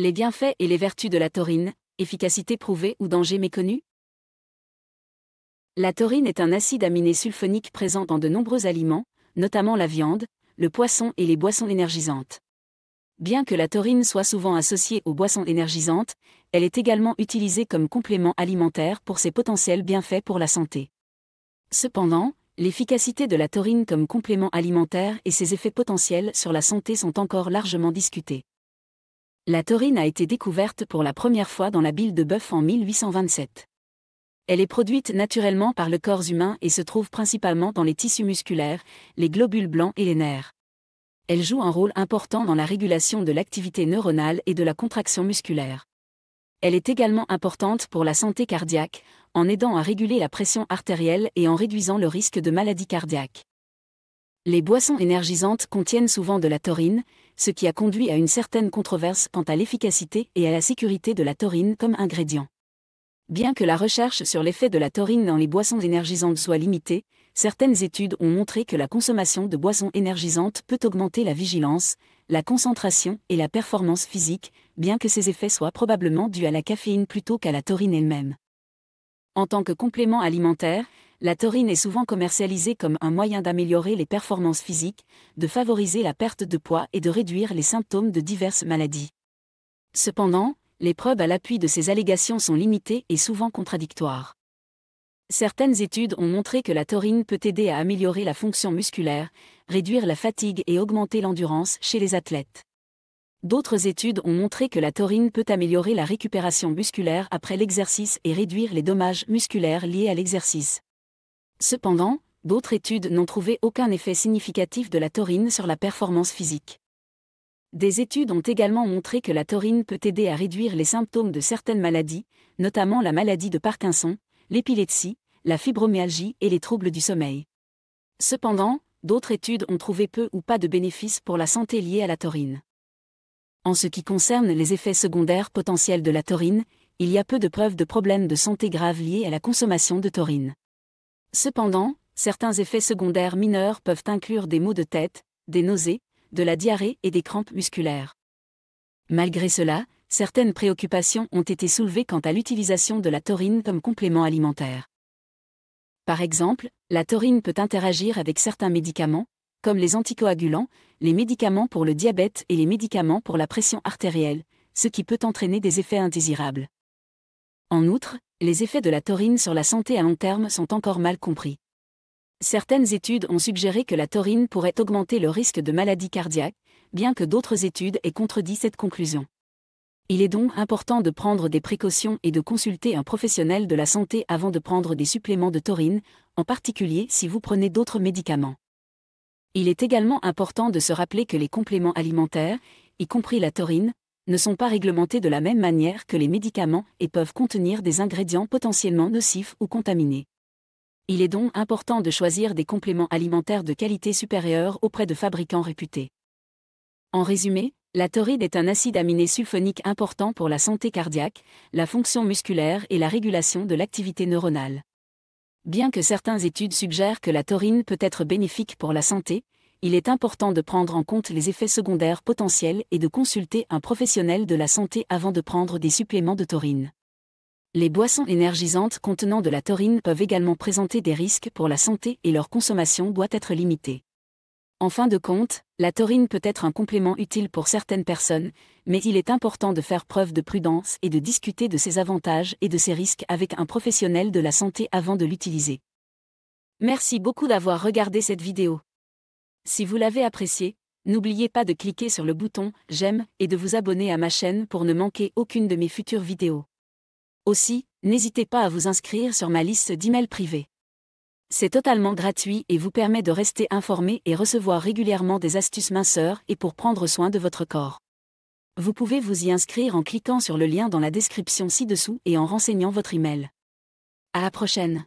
Les bienfaits et les vertus de la taurine, efficacité prouvée ou danger méconnu? La taurine est un acide aminé sulfonique présent dans de nombreux aliments, notamment la viande, le poisson et les boissons énergisantes. Bien que la taurine soit souvent associée aux boissons énergisantes, elle est également utilisée comme complément alimentaire pour ses potentiels bienfaits pour la santé. Cependant, l'efficacité de la taurine comme complément alimentaire et ses effets potentiels sur la santé sont encore largement discutés. La taurine a été découverte pour la première fois dans la bile de bœuf en 1827. Elle est produite naturellement par le corps humain et se trouve principalement dans les tissus musculaires, les globules blancs et les nerfs. Elle joue un rôle important dans la régulation de l'activité neuronale et de la contraction musculaire. Elle est également importante pour la santé cardiaque, en aidant à réguler la pression artérielle et en réduisant le risque de maladie cardiaque. Les boissons énergisantes contiennent souvent de la taurine, ce qui a conduit à une certaine controverse quant à l'efficacité et à la sécurité de la taurine comme ingrédient. Bien que la recherche sur l'effet de la taurine dans les boissons énergisantes soit limitée, certaines études ont montré que la consommation de boissons énergisantes peut augmenter la vigilance, la concentration et la performance physique, bien que ces effets soient probablement dus à la caféine plutôt qu'à la taurine elle-même. En tant que complément alimentaire, la taurine est souvent commercialisée comme un moyen d'améliorer les performances physiques, de favoriser la perte de poids et de réduire les symptômes de diverses maladies. Cependant, les preuves à l'appui de ces allégations sont limitées et souvent contradictoires. Certaines études ont montré que la taurine peut aider à améliorer la fonction musculaire, réduire la fatigue et augmenter l'endurance chez les athlètes. D'autres études ont montré que la taurine peut améliorer la récupération musculaire après l'exercice et réduire les dommages musculaires liés à l'exercice. Cependant, d'autres études n'ont trouvé aucun effet significatif de la taurine sur la performance physique. Des études ont également montré que la taurine peut aider à réduire les symptômes de certaines maladies, notamment la maladie de Parkinson, l'épilepsie, la fibromyalgie et les troubles du sommeil. Cependant, d'autres études ont trouvé peu ou pas de bénéfices pour la santé liés à la taurine. En ce qui concerne les effets secondaires potentiels de la taurine, il y a peu de preuves de problèmes de santé graves liés à la consommation de taurine. Cependant, certains effets secondaires mineurs peuvent inclure des maux de tête, des nausées, de la diarrhée et des crampes musculaires. Malgré cela, certaines préoccupations ont été soulevées quant à l'utilisation de la taurine comme complément alimentaire. Par exemple, la taurine peut interagir avec certains médicaments, comme les anticoagulants, les médicaments pour le diabète et les médicaments pour la pression artérielle, ce qui peut entraîner des effets indésirables. En outre, les effets de la taurine sur la santé à long terme sont encore mal compris. Certaines études ont suggéré que la taurine pourrait augmenter le risque de maladie cardiaque, bien que d'autres études aient contredit cette conclusion. Il est donc important de prendre des précautions et de consulter un professionnel de la santé avant de prendre des suppléments de taurine, en particulier si vous prenez d'autres médicaments. Il est également important de se rappeler que les compléments alimentaires, y compris la taurine, ne sont pas réglementés de la même manière que les médicaments et peuvent contenir des ingrédients potentiellement nocifs ou contaminés. Il est donc important de choisir des compléments alimentaires de qualité supérieure auprès de fabricants réputés. En résumé, la taurine est un acide aminé sulfonique important pour la santé cardiaque, la fonction musculaire et la régulation de l'activité neuronale. Bien que certaines études suggèrent que la taurine peut être bénéfique pour la santé, il est important de prendre en compte les effets secondaires potentiels et de consulter un professionnel de la santé avant de prendre des suppléments de taurine. Les boissons énergisantes contenant de la taurine peuvent également présenter des risques pour la santé et leur consommation doit être limitée. En fin de compte, la taurine peut être un complément utile pour certaines personnes, mais il est important de faire preuve de prudence et de discuter de ses avantages et de ses risques avec un professionnel de la santé avant de l'utiliser. Merci beaucoup d'avoir regardé cette vidéo. Si vous l'avez appréciée, n'oubliez pas de cliquer sur le bouton « J'aime » et de vous abonner à ma chaîne pour ne manquer aucune de mes futures vidéos. Aussi, n'hésitez pas à vous inscrire sur ma liste d'emails privés. C'est totalement gratuit et vous permet de rester informé et recevoir régulièrement des astuces minceurs et pour prendre soin de votre corps. Vous pouvez vous y inscrire en cliquant sur le lien dans la description ci-dessous et en renseignant votre email. À la prochaine.